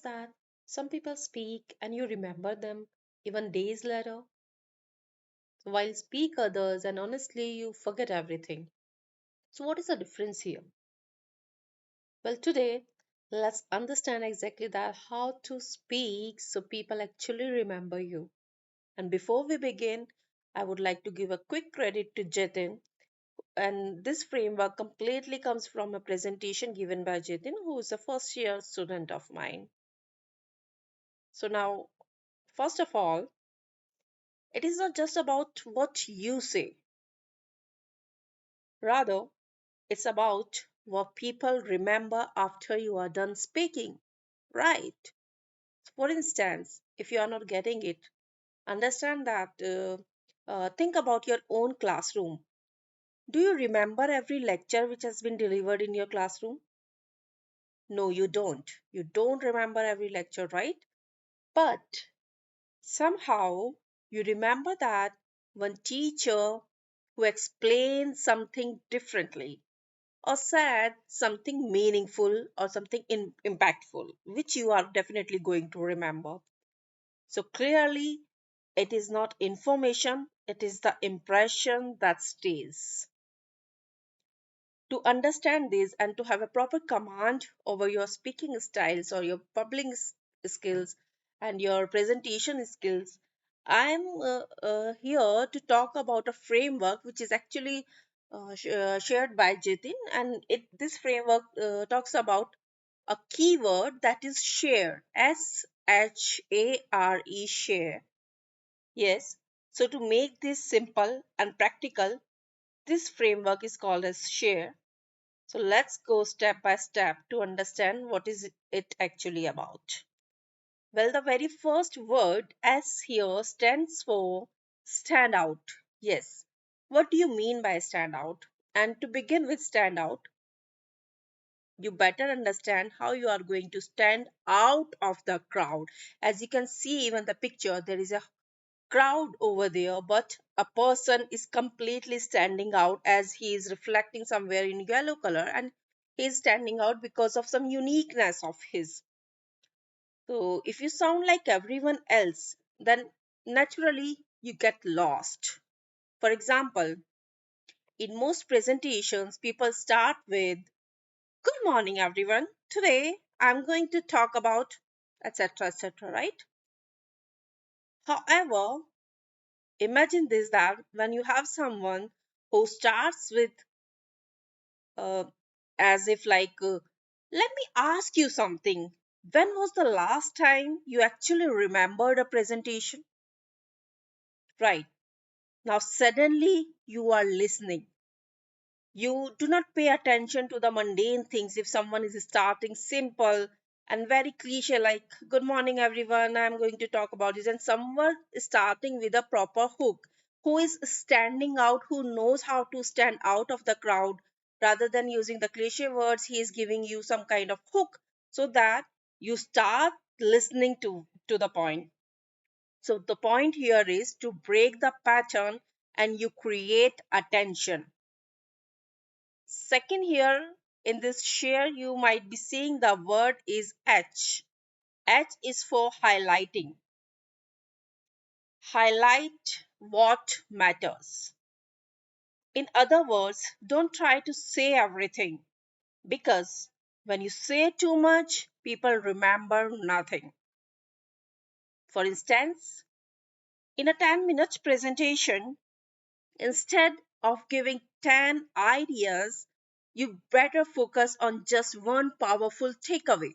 that some people speak and you remember them even days later, while speak others and honestly you forget everything? So, what is the difference here? Well, today let's understand exactly that how to speak so people actually remember you. And before we begin, I would like to give a quick credit to Jethin. And this framework completely comes from a presentation given by Jethin, who is a first year student of mine. So, now, first of all, it is not just about what you say, rather, it's about what people remember after you are done speaking. Right. For instance, if you are not getting it, understand that, think about your own classroom. Do you remember every lecture which has been delivered in your classroom? No, you don't. You don't remember every lecture, right? But somehow you remember that one teacher who explained something differently or said something meaningful or something impactful, which you are definitely going to remember. So clearly, it is not information, it is the impression that stays. To understand this and to have a proper command over your speaking styles or your skills and your presentation skills, I'm here to talk about a framework which is actually shared by Jitin, and this framework talks about a keyword that is share, share, share. Yes, so to make this simple and practical, this framework is called as share. So let's go step by step to understand what is it actually about. Well, the very first word S here stands for stand out. Yes. What do you mean by stand out? And to begin with stand out, you better understand how you are going to stand out of the crowd. As you can see even the picture, there is a crowd over there, but a person is completely standing out as he is reflecting somewhere in yellow color, and he is standing out because of some uniqueness of his. So if you sound like everyone else, then naturally you get lost. For example, in most presentations, people start with, "Good morning, everyone. Today I'm going to talk about," etc., etc., right? However, imagine this, that when you have someone who starts with uh, as if like, "Let me ask you something. When was the last time you actually remembered a presentation?" Right. Now suddenly you are listening. You do not pay attention to the mundane things. If someone is starting simple and very cliche, like, "Good morning, everyone, I'm going to talk about this," and someone is starting with a proper hook, who is standing out, who knows how to stand out of the crowd, rather than using the cliche words, he is giving you some kind of hook so that you start listening to the point. So, the point here is to break the pattern and you create attention. Second, here in this share, you might be seeing the word is H. H is for highlighting. Highlight what matters. In other words, don't try to say everything, because when you say too much, people remember nothing. For instance, in a 10 minutes presentation, instead of giving 10 ideas, you better focus on just one powerful takeaway.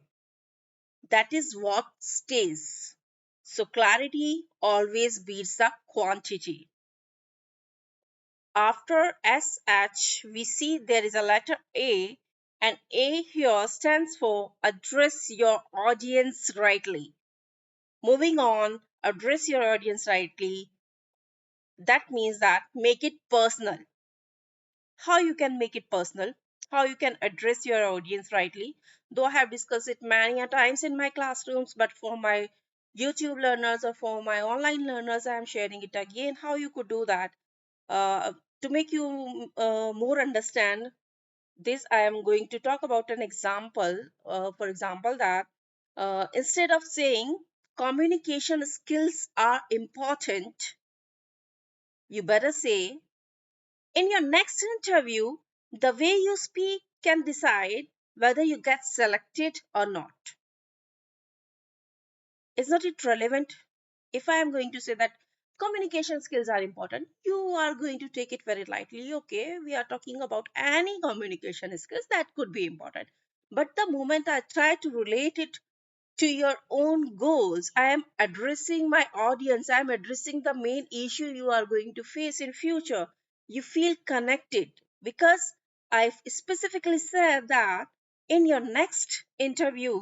That is what stays. So clarity always beats the quantity. After SH, we see there is a letter A, and A here stands for address your audience rightly. Moving on, address your audience rightly. That means that make it personal. How you can make it personal? How you can address your audience rightly? Though I have discussed it many a times in my classrooms, but for my YouTube learners or for my online learners, I am sharing it again. How you could do that? To make you more understand this, I am going to talk about an example. For example, that Instead of saying communication skills are important, you better say, in your next interview, the way you speak can decide whether you get selected or not. Is not it relevant? If I am going to say that communication skills are important, you are going to take it very lightly. Okay, we are talking about any communication skills that could be important. But the moment I try to relate it to your own goals, I am addressing my audience, I am addressing the main issue you are going to face in future, you feel connected, because I specifically said that in your next interview,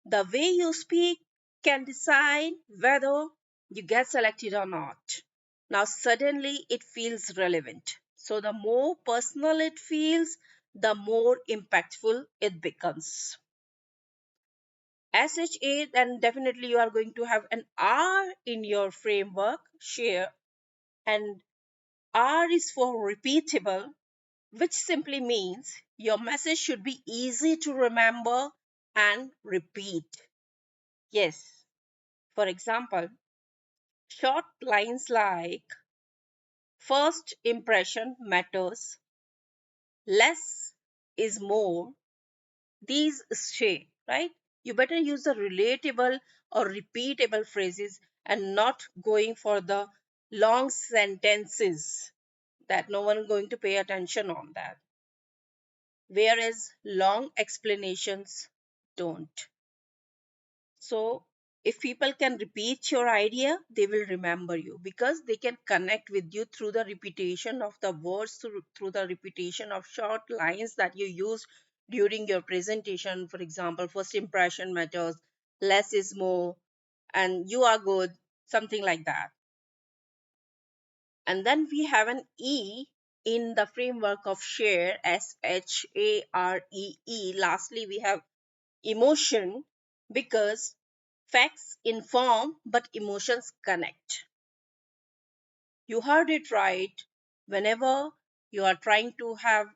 the way you speak can decide whether you get selected or not. Now suddenly it feels relevant, so the more personal it feels, the more impactful it becomes. SHA, then definitely you are going to have an R in your framework share, and R is for repeatable, which simply means your message should be easy to remember and repeat. Yes, for example, short lines like first impression matters, less is more, these stay, right? You better use the relatable or repeatable phrases and not going for the long sentences that no one is going to pay attention on that. Whereas long explanations don't. So if people can repeat your idea, they will remember you because they can connect with you through the repetition of the words, through the repetition of short lines that you use during your presentation. For example, first impression matters, less is more, and you are good, something like that. And then we have an E in the framework of share, SHAREE. Lastly, we have emotion, because facts inform but emotions connect. You heard it right. Whenever you are trying to have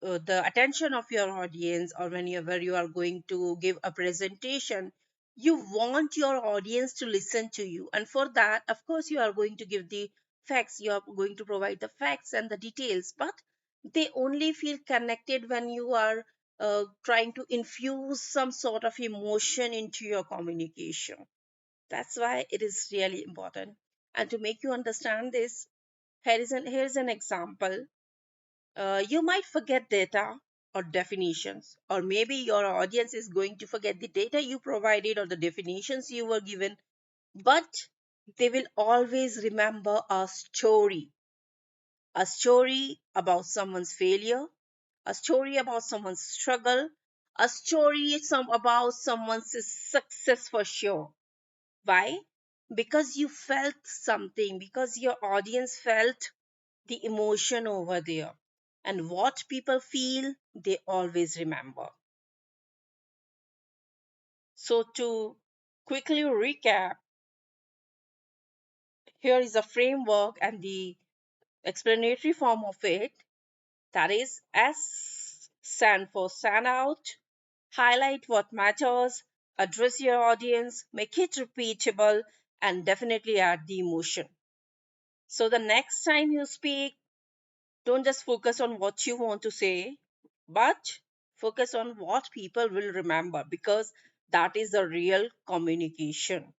the attention of your audience, or whenever you are going to give a presentation, you want your audience to listen to you, and for that, of course, you are going to give the facts, you are going to provide the facts and the details, but they only feel connected when you are trying to infuse some sort of emotion into your communication. That's why it is really important. And to make you understand this, here's an example. You might forget data or definitions, or maybe your audience is going to forget the data you provided or the definitions you were given, but they will always remember a story about someone's failure, a story about someone's struggle, a story about someone's success for sure. Why? Because you felt something, because your audience felt the emotion over there. And what people feel, they always remember. So, to quickly recap, here is a framework and the explanatory form of it. That is, S stand for stand out, highlight what matters, address your audience, make it repeatable, and definitely add the emotion. So, the next time you speak, don't just focus on what you want to say, but focus on what people will remember, because that is the real communication.